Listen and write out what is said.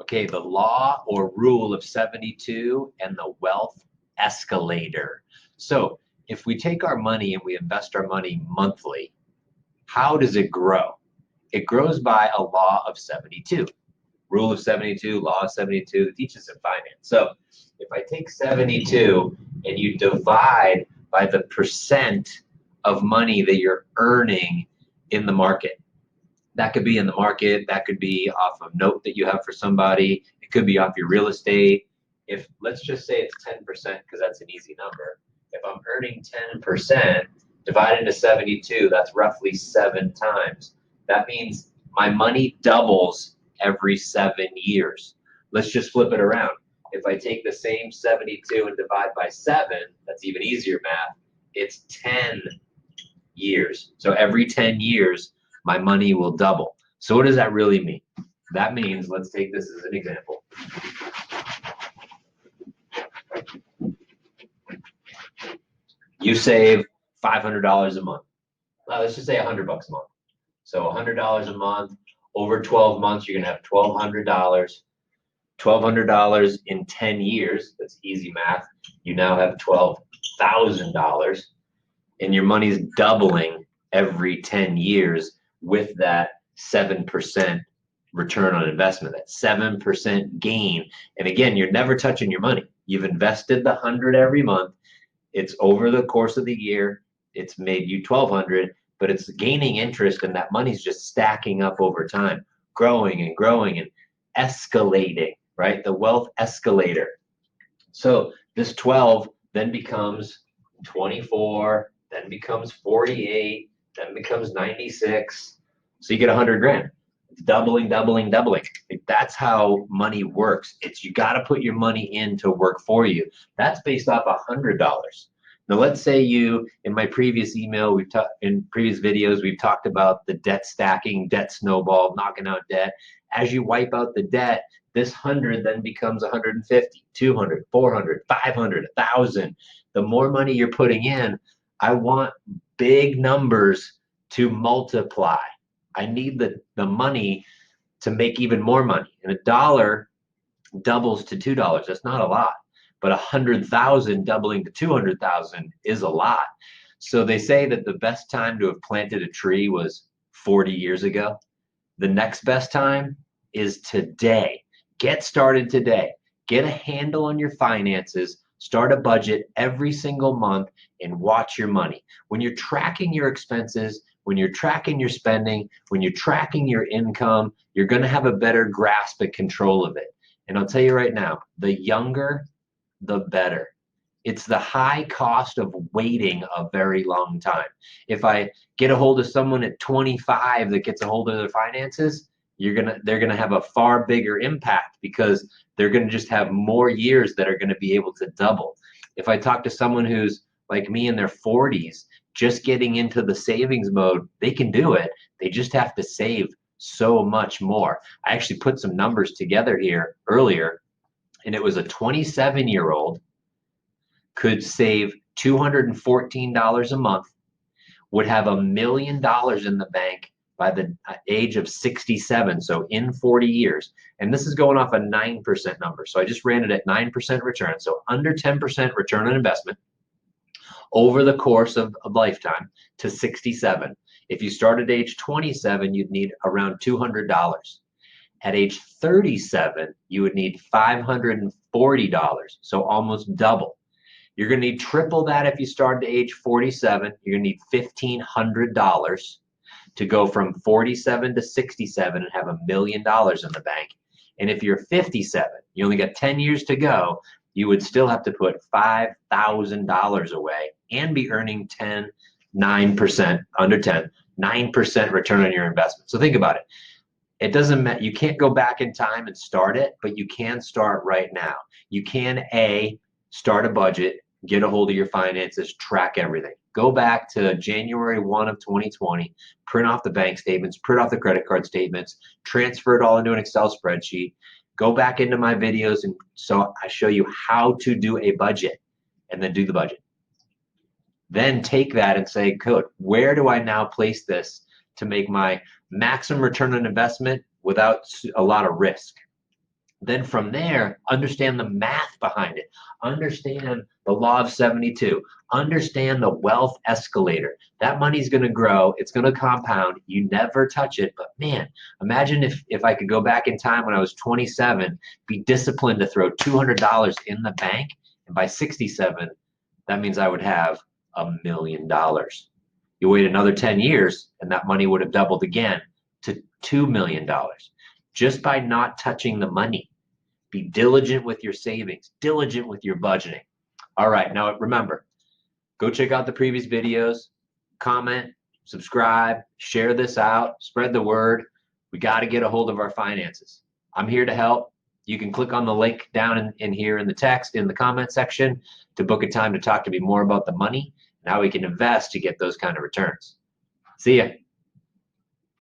Okay, the law or rule of 72 and the wealth escalator. So if we take our money and we invest our money monthly, how does it grow? It grows by a law of 72. Rule of 72, law of 72, it teaches in finance. So if I take 72 and you divide by the percent of money that you're earning in the market, that could be in the market, that could be off a note that you have for somebody, it could be off your real estate. If, let's just say it's 10%, because that's an easy number. If I'm earning 10% divided into 72, that's roughly 7 times. That means my money doubles every 7 years. Let's just flip it around. If I take the same 72 and divide by 7, that's even easier math, it's 10 years. So every 10 years, my money will double. So what does that really mean? That means, let's take this as an example. You save $500 a month. Let's just say $100 a month. So $100 a month over 12 months, you're gonna have $1,200. $1,200 in 10 years, that's easy math. You now have $12,000, and your money's doubling every 10 years with that 7% return on investment, that 7% gain. And again, you're never touching your money. You've invested the 100 every month. It's over the course of the year. It's made you 1,200, but it's gaining interest, and that money's just stacking up over time, growing and growing and escalating, right? The wealth escalator. So this 12 then becomes 24, then becomes 48, then becomes 96. So you get 100 grand. It's doubling, doubling, doubling. That's how money works. It's, you got to put your money in to work for you. That's based off $100. Now, let's say you, in my previous email, in previous videos, we've talked about the debt stacking, debt snowball, knocking out debt. As you wipe out the debt, this 100 then becomes 150, 200, 400, 500, 1,000. The more money you're putting in, I want big numbers to multiply. I need the money to make even more money. And $1 doubles to $2. That's not a lot. But 100,000 doubling to 200,000 is a lot. So they say that the best time to have planted a tree was 40 years ago. The next best time is today. Get started today. Get a handle on your finances. Start a budget every single month and watch your money. When you're tracking your expenses, when you're tracking your spending, when you're tracking your income, you're going to have a better grasp and control of it. And I'll tell you right now, the younger, the better. It's the high cost of waiting a very long time. If I get a hold of someone at 25 that gets a hold of their finances, they're gonna have a far bigger impact, because they're gonna just have more years that are gonna be able to double. If I talk to someone who's like me in their 40s, just getting into the savings mode, they can do it. They just have to save so much more. I actually put some numbers together here earlier, and it was a 27-year-old could save $214 a month, would have $1 million in the bank by the age of 67, so in 40 years. And this is going off a 9% number. So I just ran it at 9% return, so under 10% return on investment over the course of a lifetime to 67. If you start at age 27, you'd need around $200. At age 37, you would need $540, so almost double. You're going to need triple that if you start at age 47. You're going to need $1,500 to go from 47 to 67 and have $1 million in the bank. And if you're 57, you only got 10 years to go, you would still have to put $5,000 away and be earning 9%, under 10, 9% return on your investment. So think about it. It doesn't matter. You can't go back in time and start it, but you can start right now. You can start a budget, get a hold of your finances, track everything. Go back to January 1 of 2020, print off the bank statements, print off the credit card statements, transfer it all into an Excel spreadsheet. Go back into my videos, and so I show you how to do a budget, and then do the budget. Then take that and say, good, where do I now place this to make my maximum return on investment without a lot of risk? Then from there, understand the math behind it. Understand the law of 72. Understand the wealth escalator. That money's going to grow. It's going to compound. You never touch it. But man, imagine if I could go back in time when I was 27, be disciplined to throw $200 in the bank. And by 67, that means I would have $1 million. You wait another 10 years and that money would have doubled again to $2 million just by not touching the money. Be diligent with your savings, diligent with your budgeting. All right, now remember, go check out the previous videos, comment, subscribe, share this out, spread the word. We got to get a hold of our finances. I'm here to help. You can click on the link down in here in the text in the comment section to book a time to talk to me more about the money and how we can invest to get those kind of returns. See ya.